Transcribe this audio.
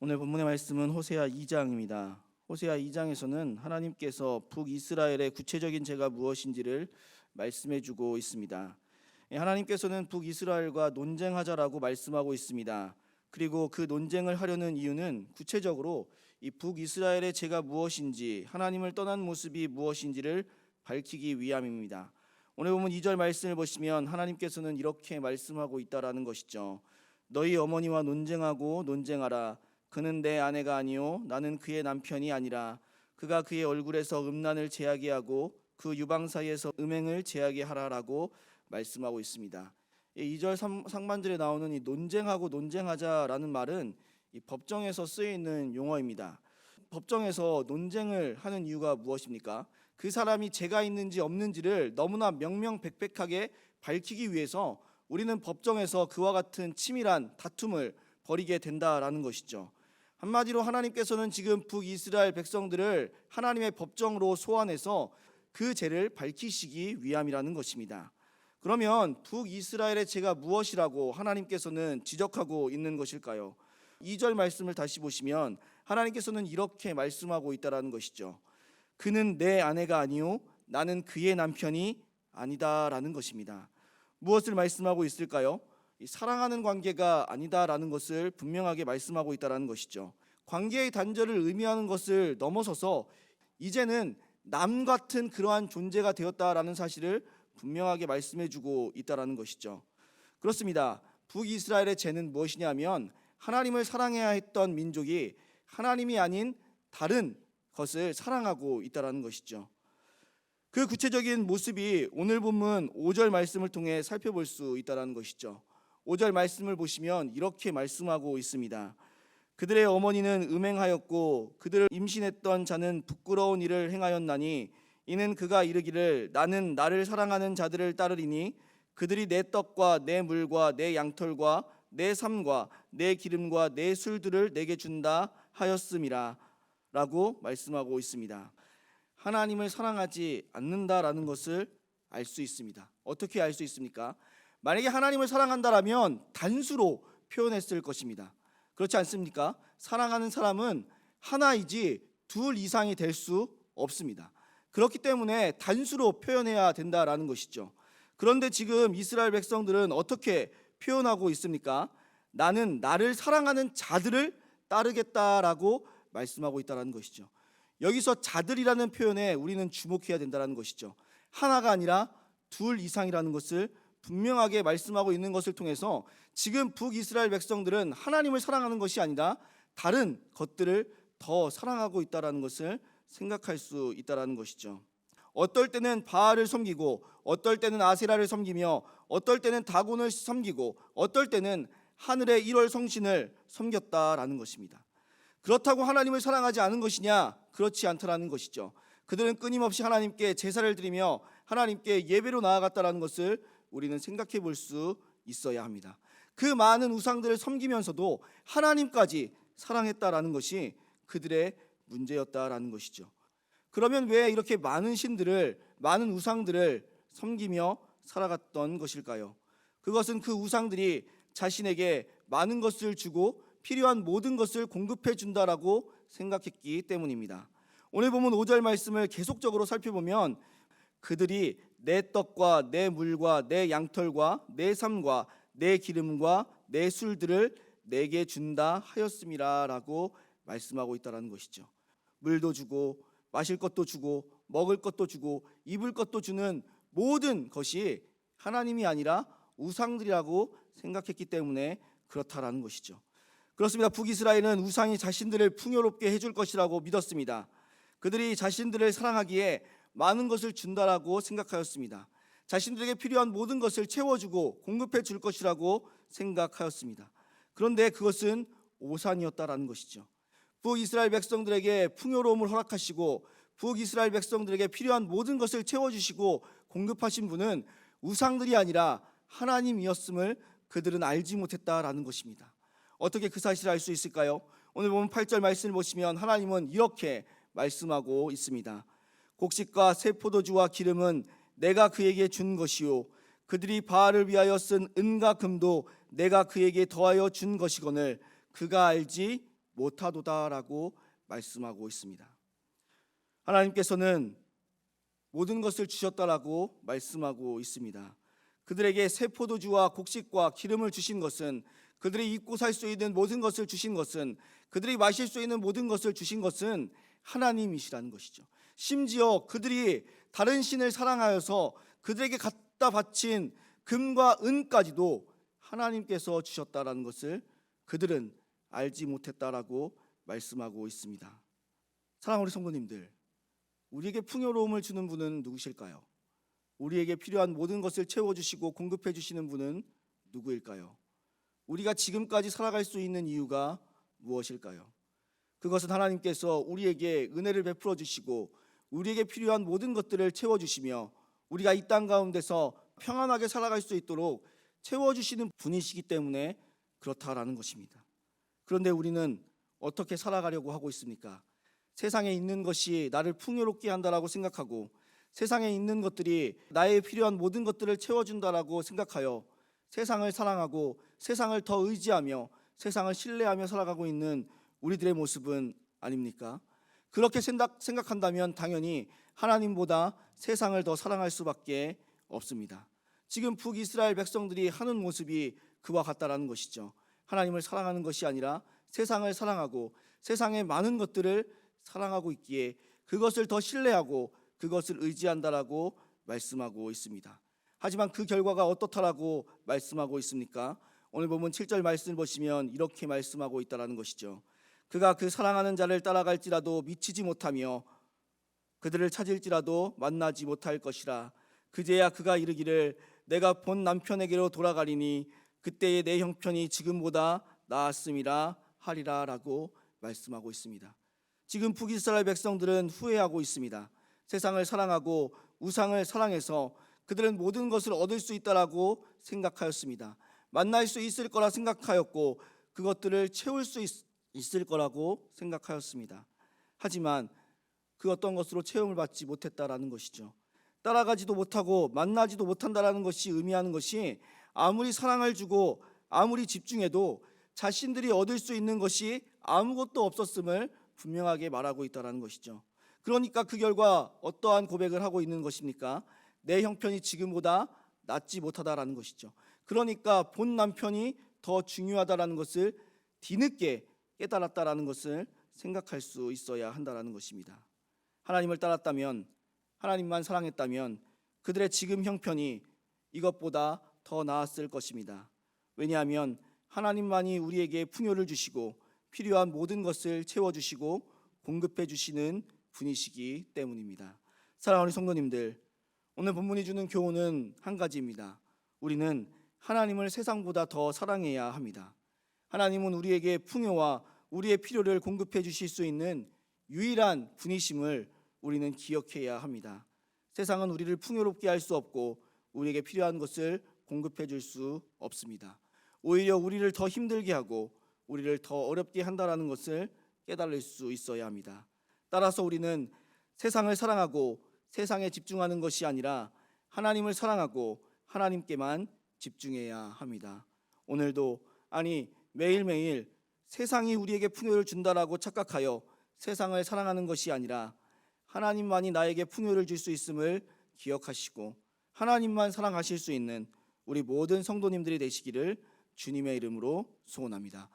오늘 본문의 말씀은 호세아 2장입니다. 호세아 2장에서는 하나님께서 북이스라엘의 구체적인 죄가 무엇인지를 말씀해 주고 있습니다. 하나님께서는 북이스라엘과 논쟁하자라고 말씀하고 있습니다. 그리고 그 논쟁을 하려는 이유는 구체적으로 이 북이스라엘의 죄가 무엇인지, 하나님을 떠난 모습이 무엇인지를 밝히기 위함입니다. 오늘 보면 2절 말씀을 보시면 하나님께서는 이렇게 말씀하고 있다라는 것이죠. 너희 어머니와 논쟁하고 논쟁하라. 그는 내 아내가 아니요 나는 그의 남편이 아니라 그가 그의 얼굴에서 음란을 제하게 하고 그 유방 사이에서 음행을 제하게 하라라고 말씀하고 있습니다. 2절 상반절에 나오는 이 논쟁하고 논쟁하자라는 말은 이 법정에서 쓰여 있는 용어입니다. 법정에서 논쟁을 하는 이유가 무엇입니까? 그 사람이 죄가 있는지 없는지를 너무나 명명백백하게 밝히기 위해서 우리는 법정에서 그와 같은 치밀한 다툼을 벌이게 된다라는 것이죠. 한마디로 하나님께서는 지금 북이스라엘 백성들을 하나님의 법정으로 소환해서 그 죄를 밝히시기 위함이라는 것입니다. 그러면 북이스라엘의 죄가 무엇이라고 하나님께서는 지적하고 있는 것일까요? 2절 말씀을 다시 보시면 하나님께서는 이렇게 말씀하고 있다라는 것이죠. 그는 내 아내가 아니요 나는 그의 남편이 아니다라는 것입니다. 무엇을 말씀하고 있을까요? 사랑하는 관계가 아니다라는 것을 분명하게 말씀하고 있다는 것이죠. 관계의 단절을 의미하는 것을 넘어서서 이제는 남 같은 그러한 존재가 되었다라는 사실을 분명하게 말씀해주고 있다는 것이죠. 그렇습니다. 북이스라엘의 죄는 무엇이냐면 하나님을 사랑해야 했던 민족이 하나님이 아닌 다른 것을 사랑하고 있다는 것이죠. 그 구체적인 모습이 오늘 본문 5절 말씀을 통해 살펴볼 수 있다는 것이죠. 5절 말씀을 보시면 이렇게 말씀하고 있습니다. 그들의 어머니는 음행하였고 그들을 임신했던 자는 부끄러운 일을 행하였나니 이는 그가 이르기를 나는 나를 사랑하는 자들을 따르리니 그들이 내 떡과 내 물과 내 양털과 내 삶과 내 기름과 내 술들을 내게 준다 하였음이라 라고 말씀하고 있습니다. 하나님을 사랑하지 않는다라는 것을 알 수 있습니다. 어떻게 알 수 있습니까? 만약에 하나님을 사랑한다라면 단수로 표현했을 것입니다. 그렇지 않습니까? 사랑하는 사람은 하나이지 둘 이상이 될 수 없습니다. 그렇기 때문에 단수로 표현해야 된다라는 것이죠. 그런데 지금 이스라엘 백성들은 어떻게 표현하고 있습니까? 나는 나를 사랑하는 자들을 따르겠다라고 말씀하고 있다는 것이죠. 여기서 자들이라는 표현에 우리는 주목해야 된다는 것이죠. 하나가 아니라 둘 이상이라는 것을 분명하게 말씀하고 있는 것을 통해서 지금 북이스라엘 백성들은 하나님을 사랑하는 것이 아니라 다른 것들을 더 사랑하고 있다는 것을 생각할 수 있다는 것이죠. 어떨 때는 바알을 섬기고 어떨 때는 아세라를 섬기며 어떨 때는 다곤을 섬기고 어떨 때는 하늘의 1월 성신을 섬겼다라는 것입니다. 그렇다고 하나님을 사랑하지 않은 것이냐? 그렇지 않다라는 것이죠. 그들은 끊임없이 하나님께 제사를 드리며 하나님께 예배로 나아갔다라는 것을 우리는 생각해 볼 수 있어야 합니다. 그 많은 우상들을 섬기면서도 하나님까지 사랑했다라는 것이 그들의 문제였다라는 것이죠. 그러면 왜 이렇게 많은 신들을, 많은 우상들을 섬기며 살아갔던 것일까요? 그것은 그 우상들이 자신에게 많은 것을 주고 필요한 모든 것을 공급해 준다라고 생각했기 때문입니다. 오늘 보면 5절 말씀을 계속적으로 살펴보면 그들이 내 떡과 내 물과 내 양털과 내 삶과 내 기름과 내 술들을 내게 준다 하였음이라라고 말씀하고 있다는 것이죠. 물도 주고 마실 것도 주고 먹을 것도 주고 입을 것도 주는 모든 것이 하나님이 아니라 우상들이라고 생각했기 때문에 그렇다라는 것이죠. 그렇습니다. 북이스라엘은 우상이 자신들을 풍요롭게 해줄 것이라고 믿었습니다. 그들이 자신들을 사랑하기에 많은 것을 준다라고 생각하였습니다. 자신들에게 필요한 모든 것을 채워주고 공급해 줄 것이라고 생각하였습니다. 그런데 그것은 오산이었다라는 것이죠. 북이스라엘 백성들에게 풍요로움을 허락하시고 북이스라엘 백성들에게 필요한 모든 것을 채워주시고 공급하신 분은 우상들이 아니라 하나님이었음을 그들은 알지 못했다라는 것입니다. 어떻게 그 사실을 알 수 있을까요? 오늘 보면 8절 말씀을 보시면 하나님은 이렇게 말씀하고 있습니다. 곡식과 새 포도주와 기름은 내가 그에게 준 것이요 그들이 바알을 위하여 쓴 은과 금도 내가 그에게 더하여 준 것이거늘 그가 알지 못하도다라고 말씀하고 있습니다. 하나님께서는 모든 것을 주셨다라고 말씀하고 있습니다. 그들에게 새 포도주와 곡식과 기름을 주신 것은, 그들이 입고 살 수 있는 모든 것을 주신 것은, 그들이 마실 수 있는 모든 것을 주신 것은 하나님이시라는 것이죠. 심지어 그들이 다른 신을 사랑하여서 그들에게 갖다 바친 금과 은까지도 하나님께서 주셨다라는 것을 그들은 알지 못했다라고 말씀하고 있습니다. 사랑하는 우리 성도님들, 우리에게 풍요로움을 주는 분은 누구실까요? 우리에게 필요한 모든 것을 채워주시고 공급해 주시는 분은 누구일까요? 우리가 지금까지 살아갈 수 있는 이유가 무엇일까요? 그것은 하나님께서 우리에게 은혜를 베풀어 주시고 우리에게 필요한 모든 것들을 채워주시며 우리가 이 땅 가운데서 평안하게 살아갈 수 있도록 채워주시는 분이시기 때문에 그렇다라는 것입니다. 그런데 우리는 어떻게 살아가려고 하고 있습니까? 세상에 있는 것이 나를 풍요롭게 한다라고 생각하고, 세상에 있는 것들이 나의 필요한 모든 것들을 채워준다라고 생각하여 세상을 사랑하고 세상을 더 의지하며 세상을 신뢰하며 살아가고 있는 우리들의 모습은 아닙니까? 그렇게 생각한다면 당연히 하나님보다 세상을 더 사랑할 수밖에 없습니다. 지금 북이스라엘 백성들이 하는 모습이 그와 같다라는 것이죠. 하나님을 사랑하는 것이 아니라 세상을 사랑하고 세상의 많은 것들을 사랑하고 있기에 그것을 더 신뢰하고 그것을 의지한다라고 말씀하고 있습니다. 하지만 그 결과가 어떻다라고 말씀하고 있습니까? 오늘 보면 7절 말씀을 보시면 이렇게 말씀하고 있다라는 것이죠. 그가 그 사랑하는 자를 따라갈지라도 미치지 못하며 그들을 찾을지라도 만나지 못할 것이라. 그제야 그가 이르기를 내가 본 남편에게로 돌아가리니 그때의 내 형편이 지금보다 나았음이라 하리라라고 말씀하고 있습니다. 지금 북이스라엘 백성들은 후회하고 있습니다. 세상을 사랑하고 우상을 사랑해서 그들은 모든 것을 얻을 수 있다라고 생각하였습니다. 만날 수 있을 거라 생각하였고 그것들을 채울 수 있을 거라고 생각하였습니다. 하지만 그 어떤 것으로 체험을 받지 못했다라는 것이죠. 따라가지도 못하고 만나지도 못한다라는 것이 의미하는 것이 아무리 사랑을 주고 아무리 집중해도 자신들이 얻을 수 있는 것이 아무것도 없었음을 분명하게 말하고 있다라는 것이죠. 그러니까 그 결과 어떠한 고백을 하고 있는 것입니까? 내 형편이 지금보다 낫지 못하다라는 것이죠. 그러니까 본 남편이 더 중요하다라는 것을 뒤늦게 깨달았다라는 것을 생각할 수 있어야 한다라는 것입니다. 하나님을 따랐다면, 하나님만 사랑했다면 그들의 지금 형편이 이것보다 더 나았을 것입니다. 왜냐하면 하나님만이 우리에게 풍요를 주시고 필요한 모든 것을 채워주시고 공급해 주시는 분이시기 때문입니다. 사랑하는 성도님들, 오늘 본문이 주는 교훈은 한 가지입니다. 우리는 하나님을 세상보다 더 사랑해야 합니다. 하나님은 우리에게 풍요와 우리의 필요를 공급해 주실 수 있는 유일한 분이심을 우리는 기억해야 합니다. 세상은 우리를 풍요롭게 할 수 없고 우리에게 필요한 것을 공급해 줄 수 없습니다. 오히려 우리를 더 힘들게 하고 우리를 더 어렵게 한다라는 것을 깨달을 수 있어야 합니다. 따라서 우리는 세상을 사랑하고 세상에 집중하는 것이 아니라 하나님을 사랑하고 하나님께만 집중해야 합니다. 오늘도, 아니 매일매일 세상이 우리에게 풍요를 준다라고 착각하여 세상을 사랑하는 것이 아니라 하나님만이 나에게 풍요를 줄 수 있음을 기억하시고 하나님만 사랑하실 수 있는 우리 모든 성도님들이 되시기를 주님의 이름으로 소원합니다.